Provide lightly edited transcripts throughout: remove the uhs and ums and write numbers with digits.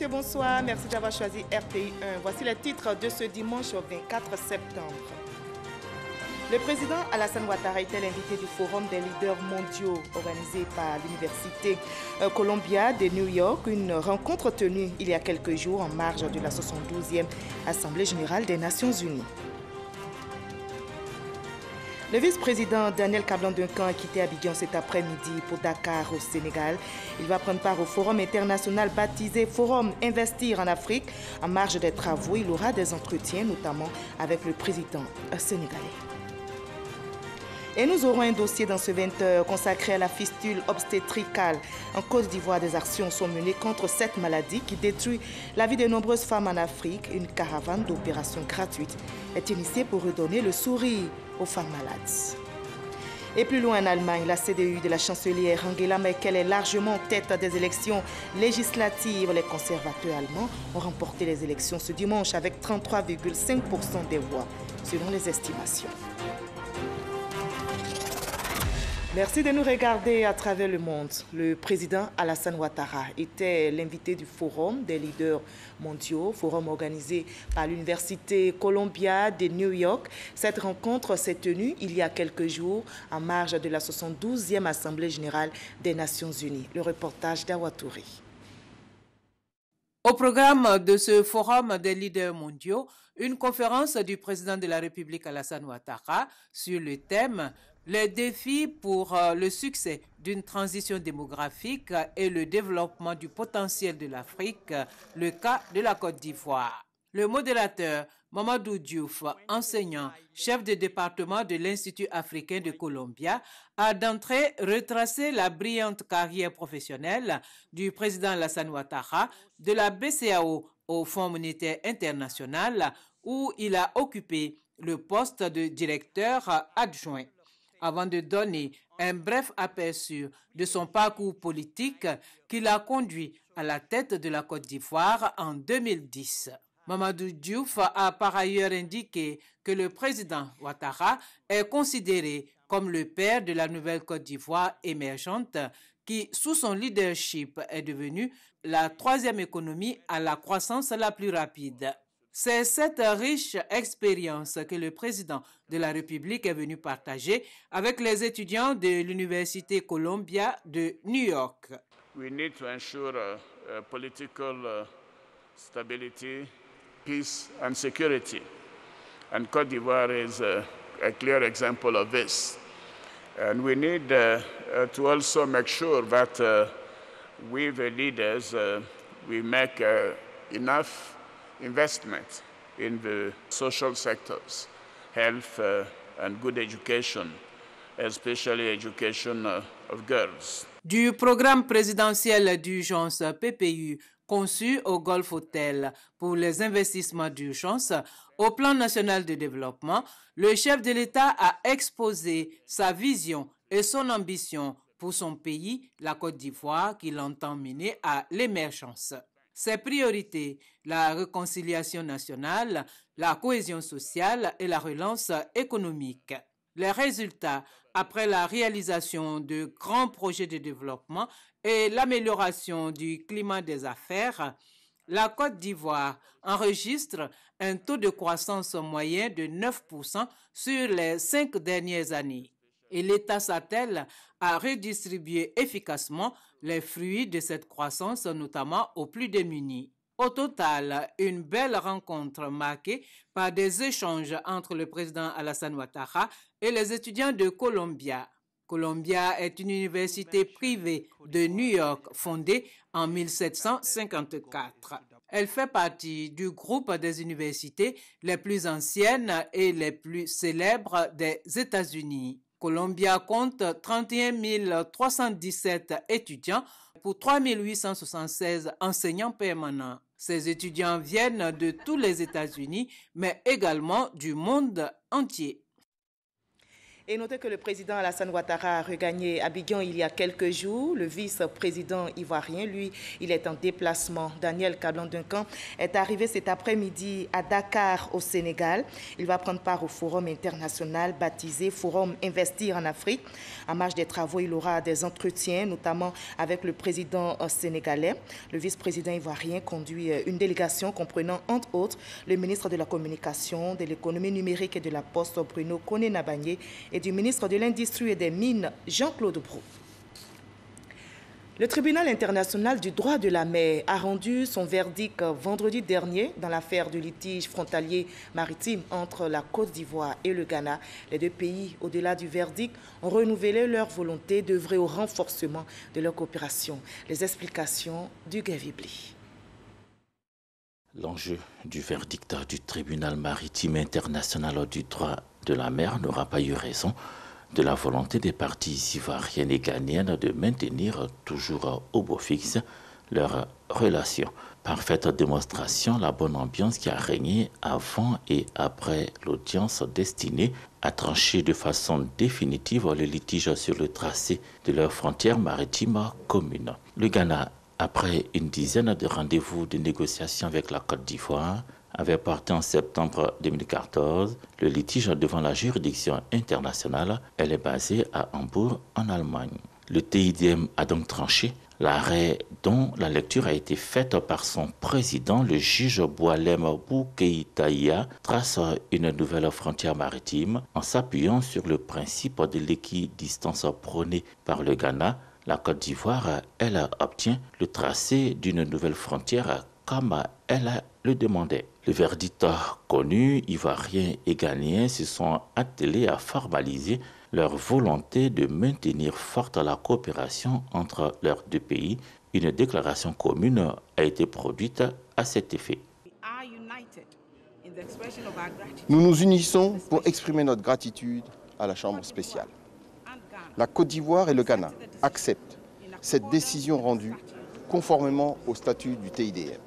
messieurs, bonsoir. Merci d'avoir choisi RTI 1. Voici les titres de ce dimanche 24 septembre. Le président Alassane Ouattara était l'invité du Forum des leaders mondiaux organisé par l'Université Columbia de New York, une rencontre tenue il y a quelques jours en marge de la 72e Assemblée générale des Nations unies. Le vice-président Daniel Kablan-Duncan a quitté Abidjan cet après-midi pour Dakar au Sénégal. Il va prendre part au forum international baptisé Forum Investir en Afrique. En marge des travaux, il aura des entretiens, notamment avec le président sénégalais. Et nous aurons un dossier dans ce 20h consacré à la fistule obstétricale. En Côte d'Ivoire, des actions sont menées contre cette maladie qui détruit la vie de nombreuses femmes en Afrique. Une caravane d'opérations gratuites est initiée pour redonner le sourire aux femmes malades. Et plus loin en Allemagne, la CDU de la chancelière Angela Merkel est largement en tête des élections législatives. Les conservateurs allemands ont remporté les élections ce dimanche avec 33,5% des voix, selon les estimations. Merci de nous regarder à travers le monde. Le président Alassane Ouattara était l'invité du Forum des leaders mondiaux, forum organisé par l'Université Columbia de New York. Cette rencontre s'est tenue il y a quelques jours en marge de la 72e Assemblée générale des Nations unies. Le reportage d'Awatouri. Au programme de ce forum des leaders mondiaux, une conférence du président de la République Alassane Ouattara sur le thème « Les défis pour le succès d'une transition démographique et le développement du potentiel de l'Afrique, le cas de la Côte d'Ivoire ». Le modérateur Mamadou Diouf, enseignant, chef de département de l'Institut africain de Columbia, a d'entrée retracé la brillante carrière professionnelle du président Alassane Ouattara de la BCEAO au Fonds monétaire international où il a occupé le poste de directeur adjoint. Avant de donner un bref aperçu de son parcours politique qui l'a conduit à la tête de la Côte d'Ivoire en 2010. Mamadou Diouf a par ailleurs indiqué que le président Ouattara est considéré comme le père de la nouvelle Côte d'Ivoire émergente qui, sous son leadership, est devenue la troisième économie à la croissance la plus rapide. C'est cette riche expérience que le président de la République est venu partager avec les étudiants de l'Université Columbia de New York. We need to ensure political stability, peace and security. And Côte d'Ivoire is a clear example of this. And we need to also make sure that we, the leaders, we make enough investment in the social sectors, health and good education, especially education of girls. Du programme présidentiel d'urgence PPU conçu au Golf Hotel pour les investissements d'urgence au plan national de développement, le chef de l'État a exposé sa vision et son ambition pour son pays, la Côte d'Ivoire, qu'il entend mener à l'émergence. Ses priorités, la réconciliation nationale, la cohésion sociale et la relance économique. Les résultats, après la réalisation de grands projets de développement et l'amélioration du climat des affaires, la Côte d'Ivoire enregistre un taux de croissance moyen de 9% sur les 5 dernières années. Et l'État s'attelle à redistribuer efficacement les fruits de cette croissance, notamment aux plus démunis. Au total, une belle rencontre marquée par des échanges entre le président Alassane Ouattara et les étudiants de Columbia. Columbia est une université privée de New York fondée en 1754. Elle fait partie du groupe des universités les plus anciennes et les plus célèbres des États-Unis. Columbia compte 31 317 étudiants pour 3 876 enseignants permanents. Ces étudiants viennent de tous les États-Unis, mais également du monde entier. Et notez que le président Alassane Ouattara a regagné Abidjan il y a quelques jours. Le vice-président ivoirien, lui, il est en déplacement. Daniel Kadon-Duncan est arrivé cet après-midi à Dakar, au Sénégal. Il va prendre part au forum international baptisé Forum Investir en Afrique. En marge des travaux, il aura des entretiens, notamment avec le président sénégalais. Le vice-président ivoirien conduit une délégation comprenant, entre autres, le ministre de la Communication, de l'Économie numérique et de la Poste, Bruno Koné-Nabagné, et du ministre de l'Industrie et des Mines, Jean-Claude Brou. Le tribunal international du droit de la mer a rendu son verdict vendredi dernier dans l'affaire du litige frontalier maritime entre la Côte d'Ivoire et le Ghana. Les deux pays, au-delà du verdict, ont renouvelé leur volonté d'œuvrer au renforcement de leur coopération. Les explications du Gavibli. L'enjeu du verdict du tribunal maritime international du droit de la mer n'aura pas eu raison de la volonté des parties ivoiriennes et ghanéennes de maintenir toujours au beau fixe leurs relations. Parfaite démonstration, la bonne ambiance qui a régné avant et après l'audience destinée à trancher de façon définitive le litige sur le tracé de leurs frontières maritimes communes. Le Ghana, après une dizaine de rendez-vous de négociations avec la Côte d'Ivoire, avait porté en septembre 2014 le litige devant la juridiction internationale. Elle est basée à Hambourg, en Allemagne. Le TIDM a donc tranché. L'arrêt dont la lecture a été faite par son président, le juge Boalem Boukeïtaïa, trace une nouvelle frontière maritime en s'appuyant sur le principe de l'équidistance prôné par le Ghana. La Côte d'Ivoire, elle, obtient le tracé d'une nouvelle frontière comme elle le demandait. Le verdict connu, Ivoiriens et Ghanéens se sont attelés à formaliser leur volonté de maintenir forte la coopération entre leurs deux pays. Une déclaration commune a été produite à cet effet. Nous nous unissons pour exprimer notre gratitude à la Chambre spéciale. La Côte d'Ivoire et le Ghana acceptent cette décision rendue conformément au statut du TIDM.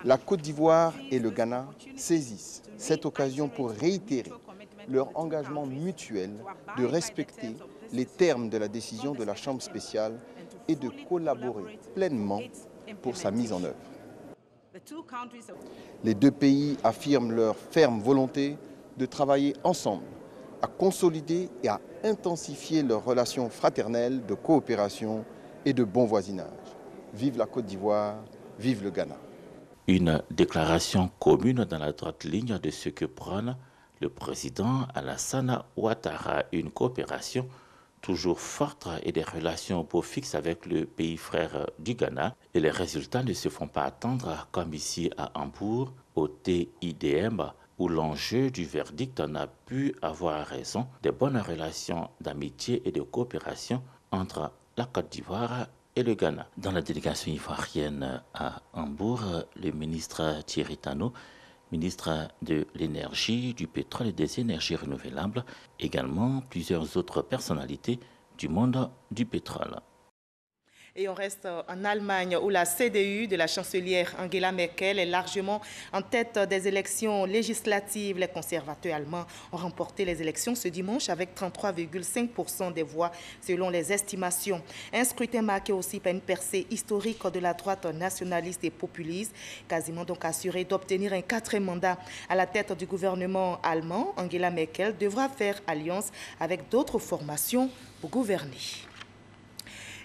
La Côte d'Ivoire et le Ghana saisissent cette occasion pour réitérer leur engagement mutuel de respecter les termes de la décision de la Chambre spéciale et de collaborer pleinement pour sa mise en œuvre. Les deux pays affirment leur ferme volonté de travailler ensemble, à consolider et à intensifier leurs relations fraternelles de coopération et de bon voisinage. Vive la Côte d'Ivoire, vive le Ghana. Une déclaration commune dans la droite ligne de ce que prône le président Alassane Ouattara, une coopération toujours forte et des relations au beau fixe avec le pays frère du Ghana. Et les résultats ne se font pas attendre comme ici à Hambourg, au TIDM, où l'enjeu du verdict n'a pu avoir raison des bonnes relations d'amitié et de coopération entre la Côte d'Ivoire et le Ghana. Dans la délégation ivoirienne à Hambourg, le ministre Thierry Tano, ministre de l'Énergie, du Pétrole et des Énergies renouvelables, également plusieurs autres personnalités du monde du pétrole. Et on reste en Allemagne où la CDU de la chancelière Angela Merkel est largement en tête des élections législatives. Les conservateurs allemands ont remporté les élections ce dimanche avec 33,5% des voix selon les estimations. Un scrutin marqué aussi par une percée historique de la droite nationaliste et populiste, quasiment donc assurée d'obtenir un 4e mandat à la tête du gouvernement allemand. Angela Merkel devra faire alliance avec d'autres formations pour gouverner.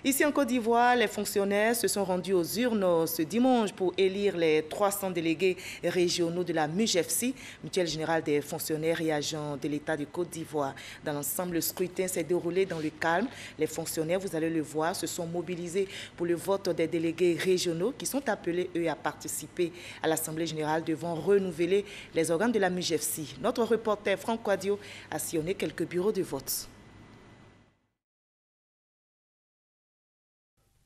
Ici en Côte d'Ivoire, les fonctionnaires se sont rendus aux urnes ce dimanche pour élire les 300 délégués régionaux de la MUGEFSI, Mutuelle Générale des Fonctionnaires et Agents de l'État de Côte d'Ivoire. Dans l'ensemble, le scrutin s'est déroulé dans le calme. Les fonctionnaires, vous allez le voir, se sont mobilisés pour le vote des délégués régionaux qui sont appelés, eux, à participer à l'Assemblée Générale devant renouveler les organes de la MUGEFSI. Notre reporter Franck Quadio a sillonné quelques bureaux de vote.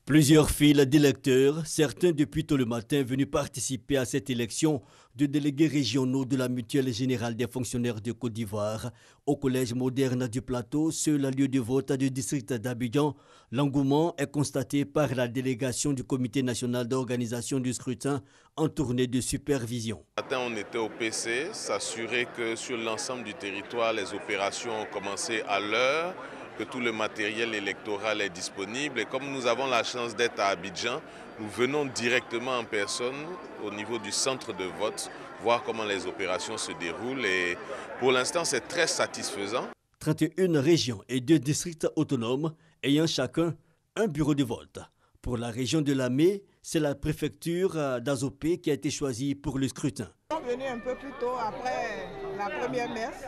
Plusieurs files d'électeurs, certains depuis tôt le matin venus participer à cette élection de délégués régionaux de la Mutuelle Générale des Fonctionnaires de Côte d'Ivoire. Au Collège moderne du Plateau, seul lieu de vote du district d'Abidjan, l'engouement est constaté par la délégation du Comité national d'organisation du scrutin en tournée de supervision. Ce matin, on était au PC, s'assurer que sur l'ensemble du territoire, les opérations ont commencé à l'heure, que tout le matériel électoral est disponible. Et comme nous avons la chance d'être à Abidjan, nous venons directement en personne au niveau du centre de vote, voir comment les opérations se déroulent. Et pour l'instant, c'est très satisfaisant. 31 régions et 2 districts autonomes ayant chacun un bureau de vote. Pour la région de Lamé, c'est la préfecture d'Azopé qui a été choisie pour le scrutin. Nous sommes venus un peu plus tôt après la première messe.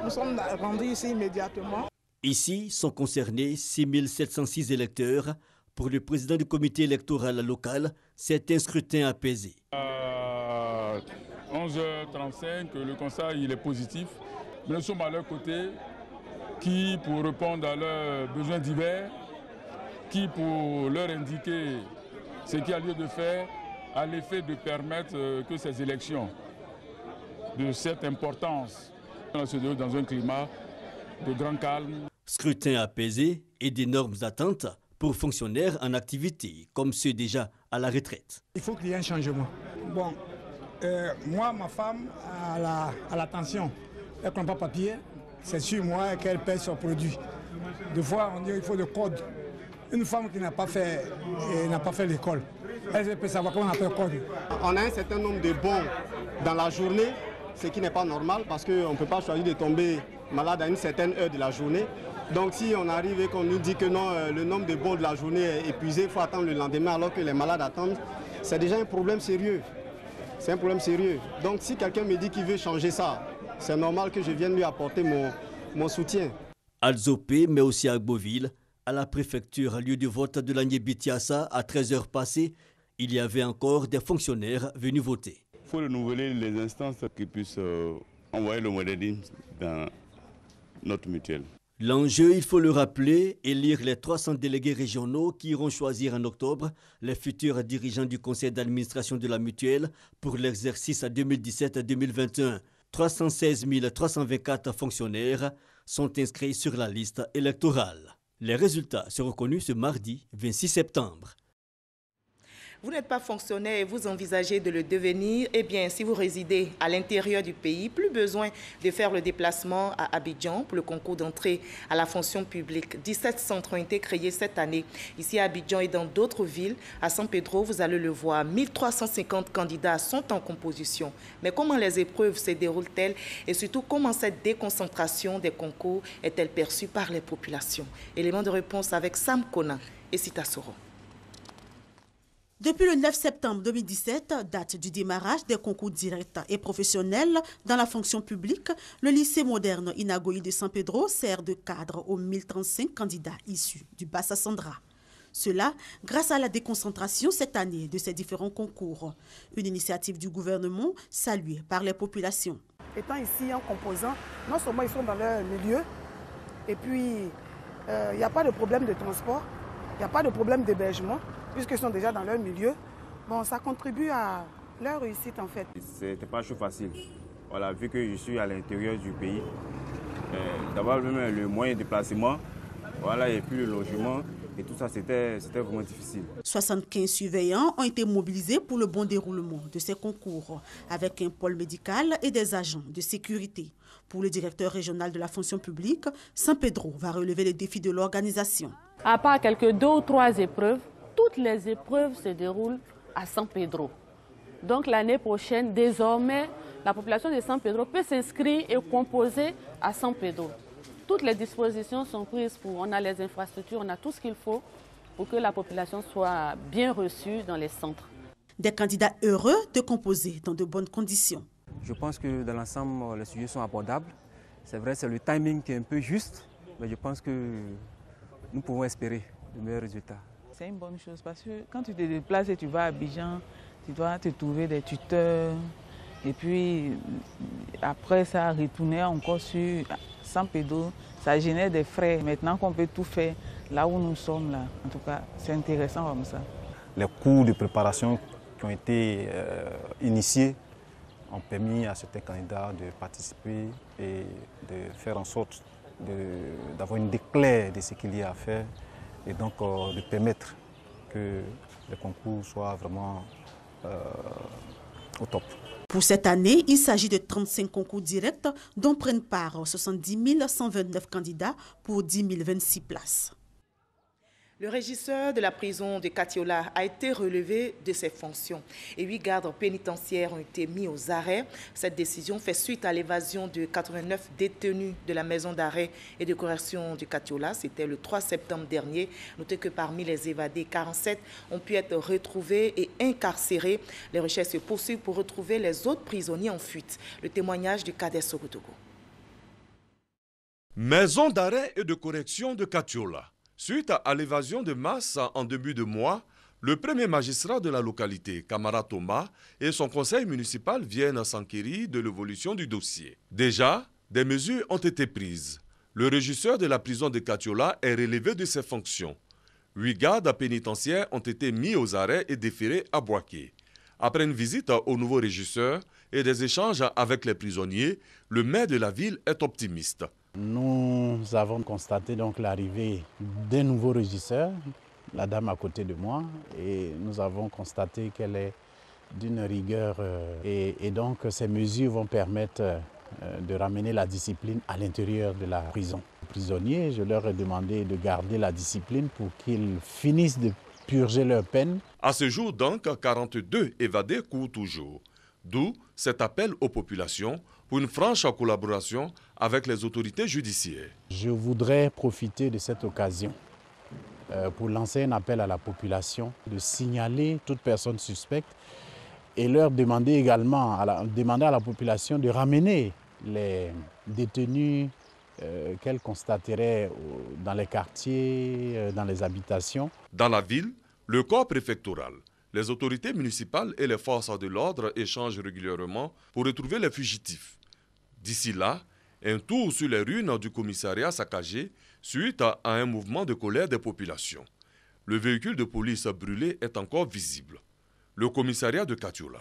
Nous sommes rendus ici immédiatement. Ici sont concernés 6706 électeurs. Pour le président du comité électoral local, c'est un scrutin apaisé. À 11h35, le constat il est positif. Mais nous sommes à leur côté, qui pour répondre à leurs besoins divers, qui pour leur indiquer ce qu'il y a lieu de faire, à l'effet de permettre que ces élections de cette importance se déroulent dans un climat de grand calme. Scrutin apaisé et d'énormes attentes pour fonctionnaires en activité, comme ceux déjà à la retraite. Il faut qu'il y ait un changement. Bon, moi, ma femme a la tension. Elle ne prend pas papier. C'est sur moi qu'elle paie son produit. Des fois, on dit qu'il faut le code. Une femme qui n'a pas fait l'école, elle peut savoir comment on appelle le code. On a un certain nombre de bons dans la journée, ce qui n'est pas normal parce qu'on ne peut pas choisir de tomber malade à une certaine heure de la journée. Donc si on arrive et qu'on nous dit que non, le nombre de bons de la journée est épuisé, il faut attendre le lendemain alors que les malades attendent, c'est déjà un problème sérieux. C'est un problème sérieux. Donc si quelqu'un me dit qu'il veut changer ça, c'est normal que je vienne lui apporter mon soutien. À Zopé, mais aussi à Gboville, à la préfecture, lieu de vote de l'Agnébitiassa, à 13h passées, il y avait encore des fonctionnaires venus voter. Il faut renouveler les instances qui puissent envoyer le modèle dans notre mutuelle. L'enjeu, il faut le rappeler, élire les 300 délégués régionaux qui iront choisir en octobre les futurs dirigeants du conseil d'administration de la mutuelle pour l'exercice 2017-2021. 316 324 fonctionnaires sont inscrits sur la liste électorale. Les résultats seront connus ce mardi 26 septembre. Vous n'êtes pas fonctionnaire et vous envisagez de le devenir, eh bien, si vous résidez à l'intérieur du pays, plus besoin de faire le déplacement à Abidjan pour le concours d'entrée à la fonction publique. 17 centres ont été créés cette année, ici à Abidjan et dans d'autres villes. À San Pedro, vous allez le voir, 1350 candidats sont en composition. Mais comment les épreuves se déroulent-elles et surtout comment cette déconcentration des concours est-elle perçue par les populations? Élément de réponse avec Sam Kona et Sita Soro. Depuis le 9 septembre 2017, date du démarrage des concours directs et professionnels dans la fonction publique, le lycée moderne Inagoyi de San Pedro sert de cadre aux 1035 candidats issus du Bassa Sandra. Cela grâce à la déconcentration cette année de ces différents concours. Une initiative du gouvernement saluée par les populations. Étant ici en composant, non seulement ils sont dans leur milieu, et puis il n'y a pas de problème de transport, il n'y a pas de problème d'hébergement, puisqu'ils sont déjà dans leur milieu. Bon, ça contribue à leur réussite en fait. C'était pas chaud facile. Voilà, vu que je suis à l'intérieur du pays, d'avoir même le moyen de déplacement, voilà, et puis le logement, et tout ça, c'était vraiment difficile. 75 surveillants ont été mobilisés pour le bon déroulement de ces concours, avec un pôle médical et des agents de sécurité. Pour le directeur régional de la fonction publique, San Pedro va relever les défis de l'organisation. À part quelques 2 ou 3 épreuves, toutes les épreuves se déroulent à San Pedro. Donc l'année prochaine, désormais, la population de San Pedro peut s'inscrire et composer à San Pedro. Toutes les dispositions sont prises on a les infrastructures, on a tout ce qu'il faut pour que la population soit bien reçue dans les centres. Des candidats heureux de composer dans de bonnes conditions. Je pense que dans l'ensemble, les sujets sont abordables. C'est vrai, c'est le timing qui est un peu juste, mais je pense que nous pouvons espérer de meilleurs résultats. C'est une bonne chose parce que quand tu te déplaces et tu vas à Abidjan, tu dois te trouver des tuteurs, Et puis, après, ça a retourné encore sur San Pedro. Ça génère des frais. Maintenant qu'on peut tout faire là où nous sommes, là, en tout cas, c'est intéressant comme ça. Les cours de préparation qui ont été initiés ont permis à certains candidats de participer et de faire en sorte d'avoir une idée claire de ce qu'il y a à faire et donc de permettre que le concours soit vraiment au top. Pour cette année, il s'agit de 35 concours directs dont prennent part 70 129 candidats pour 10 026 places. Le régisseur de la prison de Katiola a été relevé de ses fonctions et 8 gardes pénitentiaires ont été mis aux arrêts. Cette décision fait suite à l'évasion de 89 détenus de la maison d'arrêt et de correction de Katiola. C'était le 3 septembre dernier. Notez que parmi les évadés, 47 ont pu être retrouvés et incarcérés. Les recherches se poursuivent pour retrouver les autres prisonniers en fuite. Le témoignage du cadet Sorotogo. Maison d'arrêt et de correction de Katiola. Suite à l'évasion de masse en début de mois, le premier magistrat de la localité, Kamara Thomas, et son conseil municipal viennent s'enquérir de l'évolution du dossier. Déjà, des mesures ont été prises. Le régisseur de la prison de Katiola est relevé de ses fonctions. 8 gardes pénitentiaires ont été mis aux arrêts et déférés à Boaké. Après une visite au nouveau régisseur et des échanges avec les prisonniers, le maire de la ville est optimiste. Nous avons constaté donc l'arrivée d'un nouveau régisseur, la dame à côté de moi, et nous avons constaté qu'elle est d'une rigueur et donc ces mesures vont permettre de ramener la discipline à l'intérieur de la prison. Les prisonniers, je leur ai demandé de garder la discipline pour qu'ils finissent de purger leur peine. À ce jour donc, 42 évadés courent toujours. D'où cet appel aux populations pour une franche collaboration avec les autorités judiciaires. Je voudrais profiter de cette occasion pour lancer un appel à la population de signaler toute personne suspecte et leur demander également à la population de ramener les détenus qu'elle constaterait dans les quartiers, dans les habitations. Dans la ville, le corps préfectoral, les autorités municipales et les forces de l'ordre échangent régulièrement pour retrouver les fugitifs. D'ici là, un tour sur les ruines du commissariat saccagé suite à un mouvement de colère des populations. Le véhicule de police brûlé est encore visible. Le commissariat de Katiola,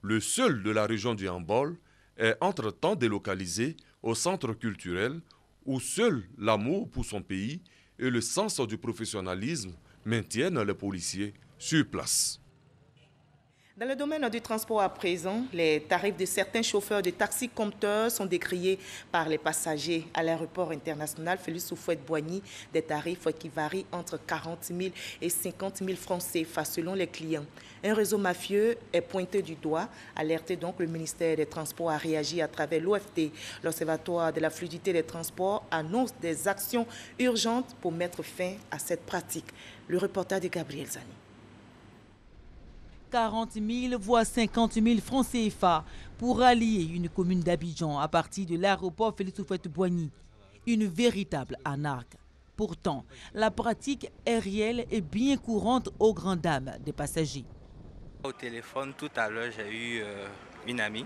le seul de la région du Hambol, est entre-temps délocalisé au centre culturel où seul l'amour pour son pays et le sens du professionnalisme maintiennent les policiers sur place. Dans le domaine du transport à présent, les tarifs de certains chauffeurs de taxi-compteurs sont décriés par les passagers à l'aéroport international Félix Houphouët-Boigny, des tarifs qui varient entre 40 000 et 50 000 francs CFA selon les clients. Un réseau mafieux est pointé du doigt. Alerté donc, le ministère des Transports a réagi à travers l'OFT. L'Observatoire de la fluidité des transports annonce des actions urgentes pour mettre fin à cette pratique. Le reportage de Gabriel Zani. 40 000 voire 50 000 francs CFA pour rallier une commune d'Abidjan à partir de l'aéroport Félix Houphouët-Boigny. Une véritable arnaque. Pourtant, la pratique est réelle et bien courante aux grandes dames des passagers. Au téléphone, tout à l'heure, j'ai eu une amie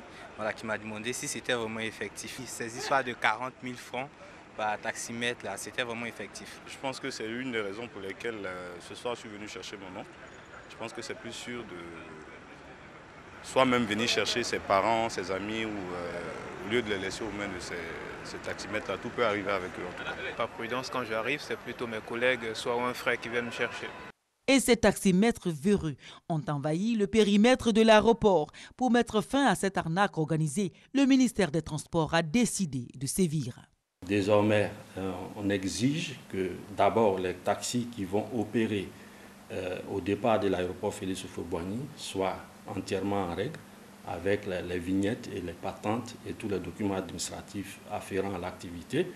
qui m'a demandé si c'était vraiment effectif. Ces histoires de 40 000 francs par taximètre, c'était vraiment effectif. Je pense que c'est une des raisons pour lesquelles ce soir je suis venu chercher mon oncle. Je pense que c'est plus sûr de soit même venir chercher ses parents, ses amis, ou au lieu de les laisser aux mains de ces taximètres-là, tout peut arriver avec eux en tout cas. Par prudence, quand j'arrive, c'est plutôt mes collègues, soit un frère qui vient me chercher. Et ces taximètres véreux ont envahi le périmètre de l'aéroport. Pour mettre fin à cette arnaque organisée, le ministère des Transports a décidé de sévir. Désormais, on exige que d'abord les taxis qui vont opérer au départ de l'aéroport Félix Houphouët-Boigny soient entièrement en règle avec les vignettes et les patentes et tous les documents administratifs afférents à l'activité,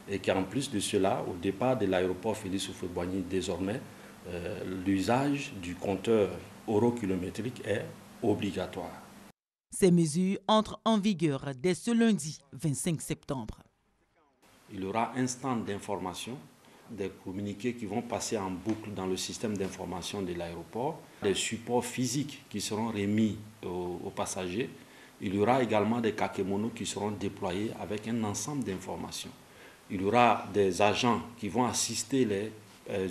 et qu'en plus de cela, au départ de l'aéroport Félix Houphouët-Boigny, désormais, l'usage du compteur eurokilométrique est obligatoire. Ces mesures entrent en vigueur dès ce lundi 25 septembre. Il y aura un stand d'information, des communiqués qui vont passer en boucle dans le système d'information de l'aéroport, des supports physiques qui seront remis aux passagers Il y aura également des kakémonos qui seront déployés avec un ensemble d'informations. Il y aura des agents qui vont assister les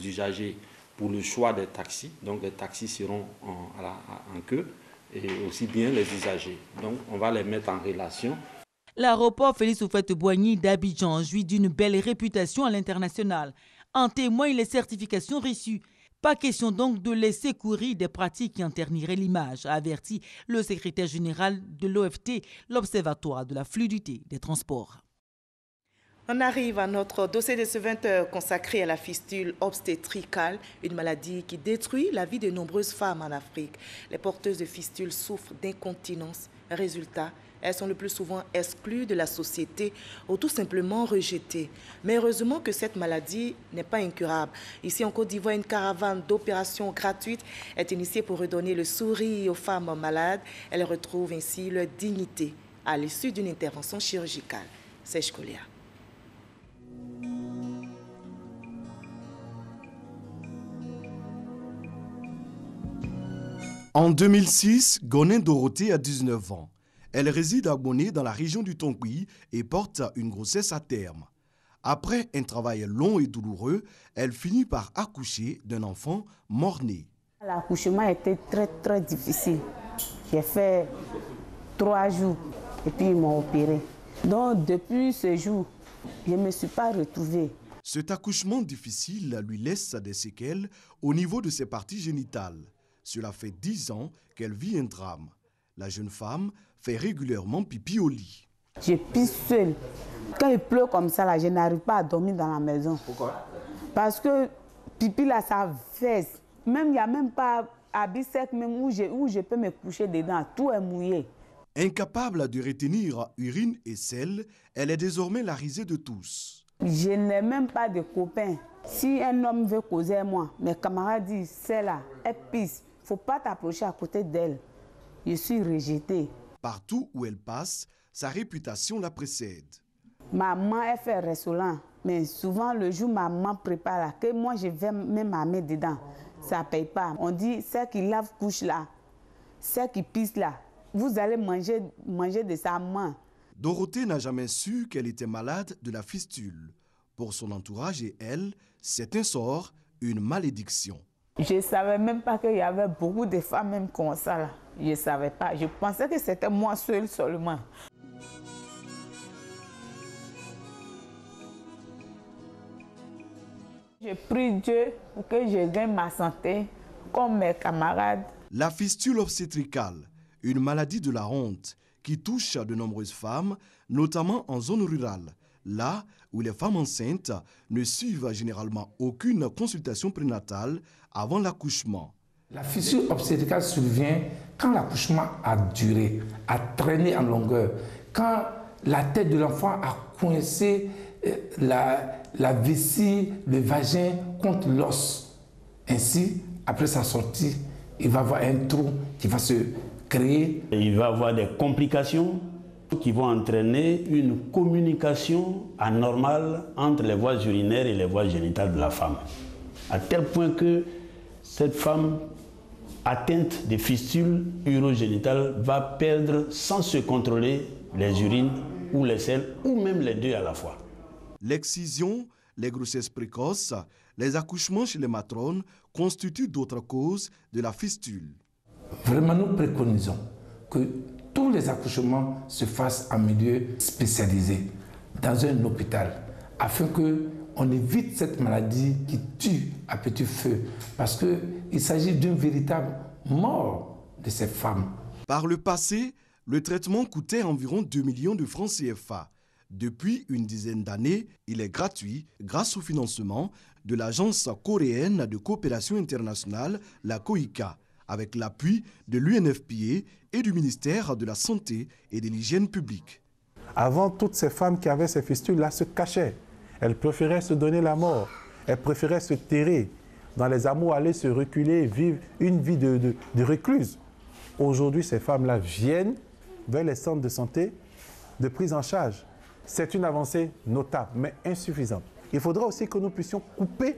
usagers pour le choix des taxis. Donc les taxis seront en queue et aussi bien les usagers. Donc on va les mettre en relation. L'aéroport Félix Houphouët-Boigny d'Abidjan jouit d'une belle réputation à l'international. En témoignent les certifications reçues. Pas question donc de laisser courir des pratiques qui en terniraient l'image, a averti le secrétaire général de l'OFT, l'Observatoire de la fluidité des transports. On arrive à notre dossier de ce 20 heures consacré à la fistule obstétricale, une maladie qui détruit la vie de nombreuses femmes en Afrique. Les porteuses de fistules souffrent d'incontinence. Résultat, elles sont le plus souvent exclues de la société ou tout simplement rejetées. Mais heureusement que cette maladie n'est pas incurable. Ici en Côte d'Ivoire, une caravane d'opérations gratuites est initiée pour redonner le sourire aux femmes malades. Elles retrouvent ainsi leur dignité à l'issue d'une intervention chirurgicale. Serge Kolia. En 2006, Gonin Dorothée a 19 ans. Elle réside à Boné dans la région du Tongui et porte une grossesse à terme. Après un travail long et douloureux, elle finit par accoucher d'un enfant mort-né. L'accouchement était très difficile. J'ai fait 3 jours et puis ils m'ont opéré. Donc depuis ce jour, je ne me suis pas retrouvée. Cet accouchement difficile lui laisse des séquelles au niveau de ses parties génitales. Cela fait 10 ans qu'elle vit un drame. La jeune femme fait régulièrement pipi au lit. Je pisse seule. Quand il pleut comme ça, là, je n'arrive pas à dormir dans la maison. Pourquoi? Parce que pipi, là, ça fesse. Même, il n'y a même pas habit sec même où je peux me coucher dedans. Tout est mouillé. Incapable de retenir urine et sel, elle est désormais la risée de tous. Je n'ai même pas de copains. Si un homme veut causer moi, mes camarades disent, c'est là, elle pisse. Il ne faut pas t'approcher à côté d'elle. Je suis rejetée. Partout où elle passe, sa réputation la précède. Maman, elle fait restaurant. Mais souvent, le jour où maman prépare là, que moi, je vais même ma dedans. Ça ne paye pas. On dit, celle qui lave couche là, celle qui pisse là, vous allez manger de sa main. Dorothée n'a jamais su qu'elle était malade de la fistule. Pour son entourage et elle, c'est un sort, une malédiction. Je ne savais même pas qu'il y avait beaucoup de femmes même comme ça là. Je ne savais pas. Je pensais que c'était moi seule seulement. Je prie Dieu pour que je gagne ma santé comme mes camarades. La fistule obstétricale, une maladie de la honte qui touche de nombreuses femmes, notamment en zone rurale, là où les femmes enceintes ne suivent généralement aucune consultation prénatale avant l'accouchement. La fistule obstétricale survient quand l'accouchement a duré, a traîné en longueur, quand la tête de l'enfant a coincé la vessie, le vagin contre l'os. Ainsi, après sa sortie, il va y avoir un trou qui va se créer. Il va y avoir des complications qui vont entraîner une communication anormale entre les voies urinaires et les voies génitales de la femme. À tel point que cette femme atteinte de fistules urogénitales va perdre sans se contrôler les urines ou les selles ou même les deux à la fois. L'excision, les grossesses précoces, les accouchements chez les matrones constituent d'autres causes de la fistule. Vraiment, nous préconisons que tous les accouchements se fassent en milieu spécialisé, dans un hôpital, afin qu'on évite cette maladie qui tue à petit feu, parce qu'il s'agit d'une véritable mort de ces femmes. Par le passé, le traitement coûtait environ 2 millions de francs CFA. Depuis une dizaine d'années, il est gratuit grâce au financement de l'Agence coréenne de coopération internationale, la COICA, avec l'appui de l'UNFPA et du ministère de la Santé et de l'Hygiène publique. Avant, toutes ces femmes qui avaient ces fistules-là se cachaient. Elles préféraient se donner la mort. Elles préféraient se terrer. Dans les hameaux, aller se reculer, vivre une vie de recluse. Aujourd'hui, ces femmes-là viennent vers les centres de santé de prise en charge. C'est une avancée notable, mais insuffisante. Il faudra aussi que nous puissions couper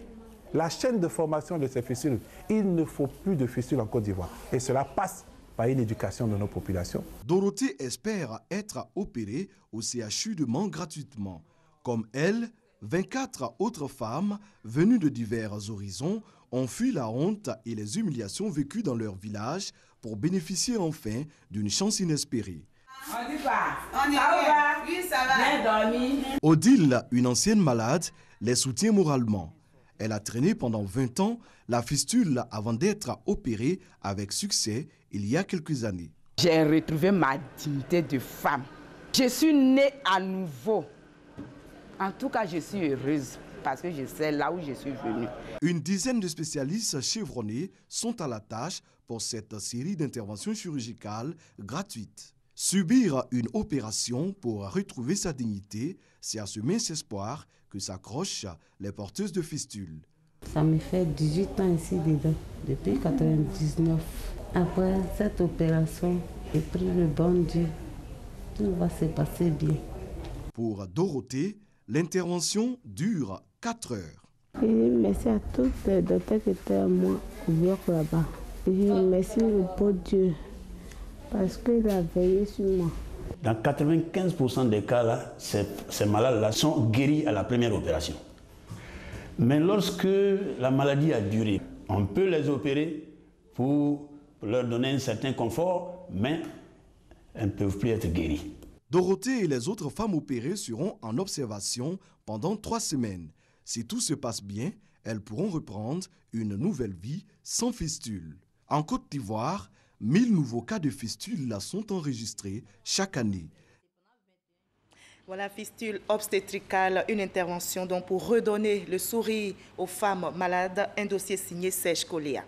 la chaîne de formation de ces fistules. Il ne faut plus de fistules en Côte d'Ivoire. Et cela passe par une éducation de nos populations. Dorothée espère être opérée au CHU de Mans gratuitement. Comme elle, 24 autres femmes venues de divers horizons ont fui la honte et les humiliations vécues dans leur village pour bénéficier enfin d'une chance inespérée. On dit pas. On y va. Oui, ça va. Bien dormi. Odile, une ancienne malade, les soutient moralement. Elle a traîné pendant 20 ans la fistule avant d'être opérée avec succès il y a quelques années. J'ai retrouvé ma dignité de femme. Je suis née à nouveau. En tout cas, je suis heureuse parce que je sais là où je suis venue. Une dizaine de spécialistes chevronnés sont à la tâche pour cette série d'interventions chirurgicales gratuites. Subir une opération pour retrouver sa dignité, c'est à ce mince espoir que s'accrochent les porteuses de fistules. Ça me fait 18 ans ici dedans, depuis 1999. Après cette opération, j'ai pris le bon Dieu. Tout va se passer bien. Pour Dorothée, l'intervention dure 4 heures. Et merci à tous les docteurs qui étaient à moi au bloc là-bas. Et merci le bon Dieu parce qu'il a veillé sur moi. Dans 95% des cas, là, ces malades-là sont guéris à la première opération. Mais lorsque la maladie a duré, on peut les opérer pour leur donner un certain confort, mais elles ne peuvent plus être guéries. Dorothée et les autres femmes opérées seront en observation pendant 3 semaines. Si tout se passe bien, elles pourront reprendre une nouvelle vie sans fistule. En Côte d'Ivoire, 1000 nouveaux cas de fistule sont enregistrés chaque année. Voilà, fistule obstétricale, une intervention donc pour redonner le sourire aux femmes malades, un dossier signé Serge Coléa.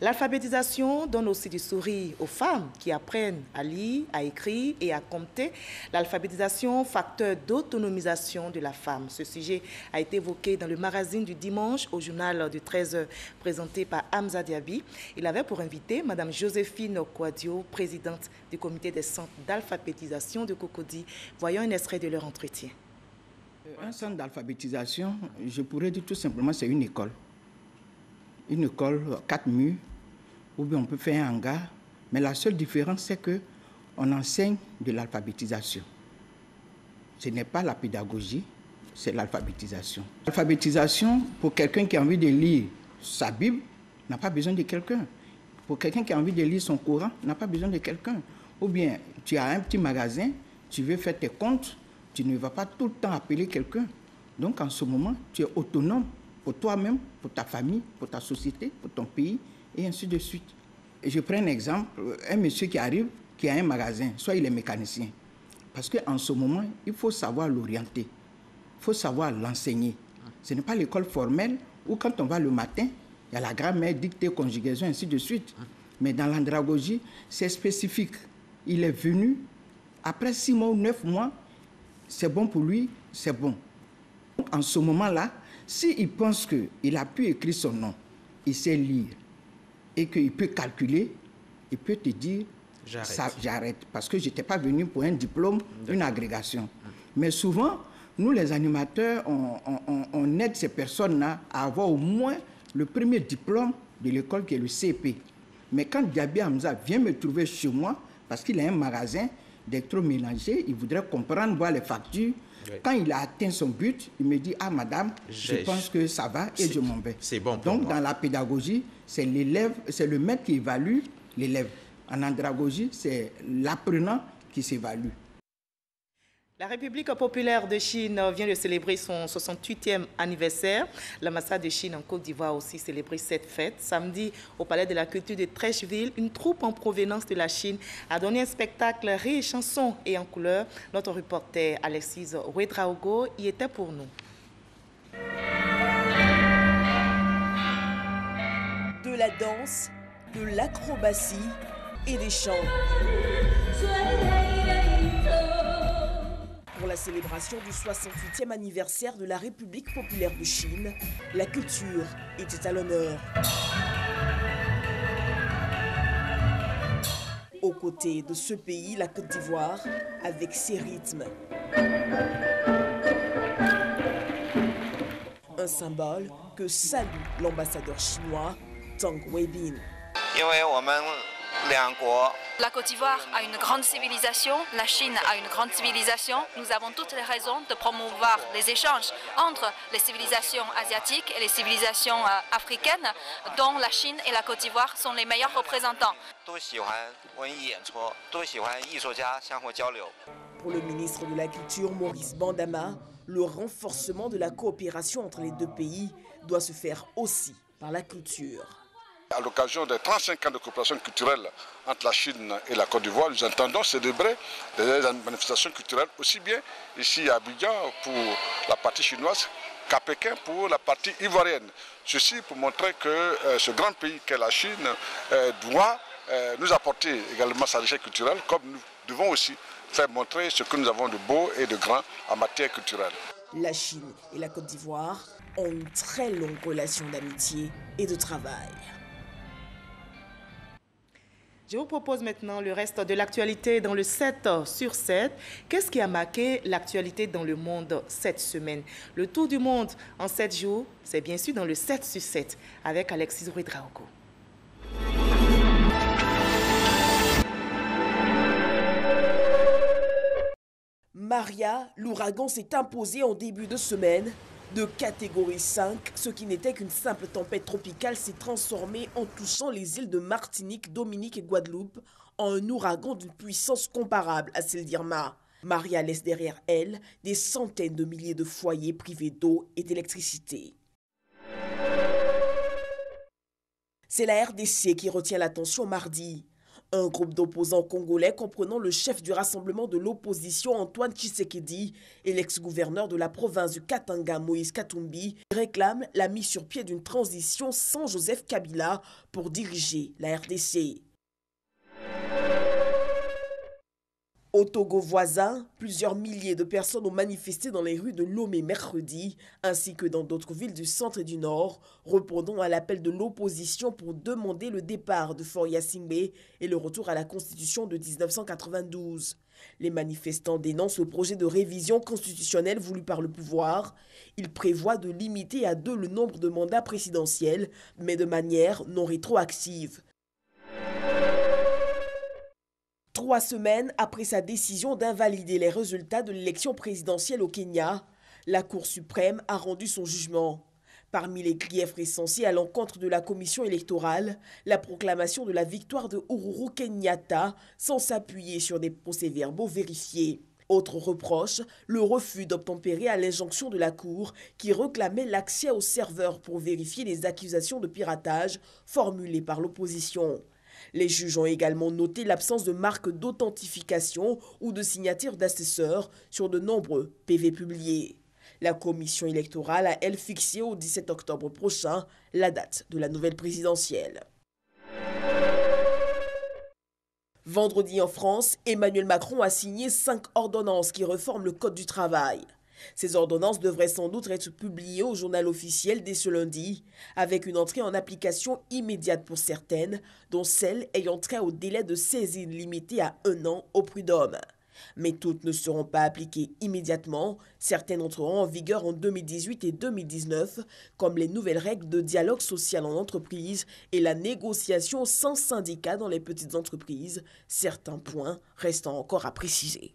L'alphabétisation donne aussi du sourire aux femmes qui apprennent à lire, à écrire et à compter. L'alphabétisation, facteur d'autonomisation de la femme. Ce sujet a été évoqué dans le magazine du dimanche au journal du 13h présenté par Hamza Diaby. Il avait pour invité Mme Joséphine Kouadio, présidente du comité des centres d'alphabétisation de Cocody. Voyons un extrait de leur entretien. Un centre d'alphabétisation, je pourrais dire tout simplement, c'est une école. Une école, 4 murs, ou bien on peut faire un hangar. Mais la seule différence, c'est qu'on enseigne de l'alphabétisation. Ce n'est pas la pédagogie, c'est l'alphabétisation. L'alphabétisation, pour quelqu'un qui a envie de lire sa Bible, n'a pas besoin de quelqu'un. Pour quelqu'un qui a envie de lire son Coran, n'a pas besoin de quelqu'un. Ou bien, tu as un petit magasin, tu veux faire tes comptes, tu ne vas pas tout le temps appeler quelqu'un. Donc, en ce moment, tu es autonome pour toi-même, pour ta famille, pour ta société, pour ton pays, et ainsi de suite. Et je prends un exemple, un monsieur qui arrive, qui a un magasin, soit il est mécanicien. Parce qu'en ce moment, il faut savoir l'orienter, il faut savoir l'enseigner. Ce n'est pas l'école formelle où quand on va le matin, il y a la grammaire, dictée, conjugaison, ainsi de suite. Mais dans l'andragogie, c'est spécifique. Il est venu, après 6 mois ou 9 mois, c'est bon pour lui, c'est bon. Donc, en ce moment-là, s'il pense qu'il a pu écrire son nom, il sait lire, et qu'il peut calculer, il peut te dire, j'arrête. Parce que je n'étais pas venu pour un diplôme, une agrégation. Mais souvent, nous les animateurs, on aide ces personnes-là à avoir au moins le premier diplôme de l'école qui est le CP. Mais quand Diaby Hamza vient me trouver chez moi, parce qu'il a un magasin d'électroménager, il voudrait comprendre, voir les factures. Oui. Quand il a atteint son but, il me dit, ah madame, je pense que ça va et je m'en vais. C'est bon pour Donc moi. Dans la pédagogie, c'est l'élève, c'est le maître qui évalue l'élève. En andragogie, c'est l'apprenant qui s'évalue. La République populaire de Chine vient de célébrer son 68e anniversaire. L'ambassade de Chine en Côte d'Ivoire a aussi célébré cette fête. Samedi, au Palais de la Culture de Trècheville, une troupe en provenance de la Chine a donné un spectacle riche en sons et en couleurs. Notre reporter Alexis Ouedraogo y était pour nous. De la danse, de l'acrobatie et des chants. Pour la célébration du 68e anniversaire de la République populaire de Chine, la culture était à l'honneur. Aux côtés de ce pays, la Côte d'Ivoire, avec ses rythmes. Un symbole que salue l'ambassadeur chinois Tang Weibin. La Côte d'Ivoire a une grande civilisation, la Chine a une grande civilisation. Nous avons toutes les raisons de promouvoir les échanges entre les civilisations asiatiques et les civilisations africaines, dont la Chine et la Côte d'Ivoire sont les meilleurs représentants. Pour le ministre de la Culture, Maurice Bandama, le renforcement de la coopération entre les deux pays doit se faire aussi par la culture. À l'occasion des 35 ans de coopération culturelle entre la Chine et la Côte d'Ivoire, nous entendons célébrer des manifestations culturelles aussi bien ici à Abidjan pour la partie chinoise qu'à Pékin pour la partie ivoirienne. Ceci pour montrer que ce grand pays qu'est la Chine doit nous apporter également sa richesse culturelle, comme nous devons aussi faire montrer ce que nous avons de beau et de grand en matière culturelle. La Chine et la Côte d'Ivoire ont une très longue relation d'amitié et de travail. Je vous propose maintenant le reste de l'actualité dans le 7 sur 7. Qu'est-ce qui a marqué l'actualité dans le monde cette semaine? Le tour du monde en 7 jours, c'est bien sûr dans le 7 sur 7 avec Alexis Ouedraogo. Maria, l'ouragan s'est imposé en début de semaine. De catégorie 5, ce qui n'était qu'une simple tempête tropicale s'est transformé en touchant les îles de Martinique, Dominique et Guadeloupe en un ouragan d'une puissance comparable à celle d'Irma. Maria laisse derrière elle des centaines de milliers de foyers privés d'eau et d'électricité. C'est la RDC qui retient l'attention mardi. Un groupe d'opposants congolais comprenant le chef du rassemblement de l'opposition Antoine Tshisekedi et l'ex-gouverneur de la province du Katanga Moïse Katumbi réclament la mise sur pied d'une transition sans Joseph Kabila pour diriger la RDC. Au Togo voisin, plusieurs milliers de personnes ont manifesté dans les rues de Lomé mercredi, ainsi que dans d'autres villes du centre et du nord, répondant à l'appel de l'opposition pour demander le départ de Faure Gnassingbé et le retour à la Constitution de 1992. Les manifestants dénoncent le projet de révision constitutionnelle voulu par le pouvoir. Il prévoit de limiter à 2 le nombre de mandats présidentiels, mais de manière non rétroactive. 3 semaines après sa décision d'invalider les résultats de l'élection présidentielle au Kenya, la Cour suprême a rendu son jugement. Parmi les griefs recensés à l'encontre de la commission électorale, la proclamation de la victoire de Uhuru Kenyatta sans s'appuyer sur des procès-verbaux vérifiés. Autre reproche, le refus d'obtempérer à l'injonction de la Cour qui réclamait l'accès aux serveurs pour vérifier les accusations de piratage formulées par l'opposition. Les juges ont également noté l'absence de marques d'authentification ou de signature d'assesseurs sur de nombreux PV publiés. La commission électorale a, elle, fixé au 17 octobre prochain la date de la nouvelle présidentielle. Vendredi en France, Emmanuel Macron a signé 5 ordonnances qui reforment le Code du travail. Ces ordonnances devraient sans doute être publiées au journal officiel dès ce lundi, avec une entrée en application immédiate pour certaines, dont celles ayant trait au délai de saisine limité à 1 an au prud'homme. Mais toutes ne seront pas appliquées immédiatement, certaines entreront en vigueur en 2018 et 2019, comme les nouvelles règles de dialogue social en entreprise et la négociation sans syndicat dans les petites entreprises, certains points restant encore à préciser.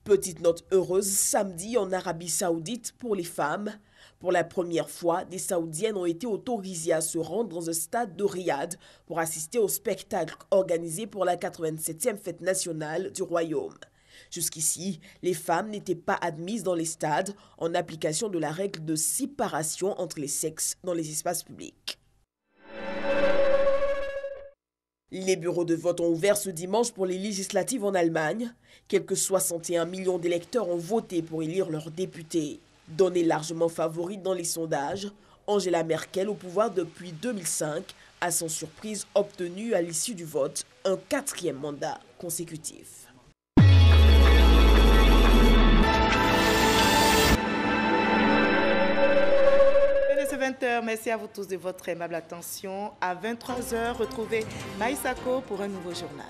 Petite note heureuse samedi en Arabie Saoudite pour les femmes. Pour la première fois, des Saoudiennes ont été autorisées à se rendre dans un stade de Riyad pour assister au spectacle organisé pour la 87e fête nationale du royaume. Jusqu'ici, les femmes n'étaient pas admises dans les stades en application de la règle de séparation entre les sexes dans les espaces publics. Les bureaux de vote ont ouvert ce dimanche pour les législatives en Allemagne. Quelques 61 millions d'électeurs ont voté pour élire leurs députés. Donnée largement favorite dans les sondages, Angela Merkel, au pouvoir depuis 2005, a sans surprise obtenu à l'issue du vote un 4e mandat consécutif. C'est 20h. Merci à vous tous de votre aimable attention. À 23h, retrouvez Maïsako pour un nouveau journal.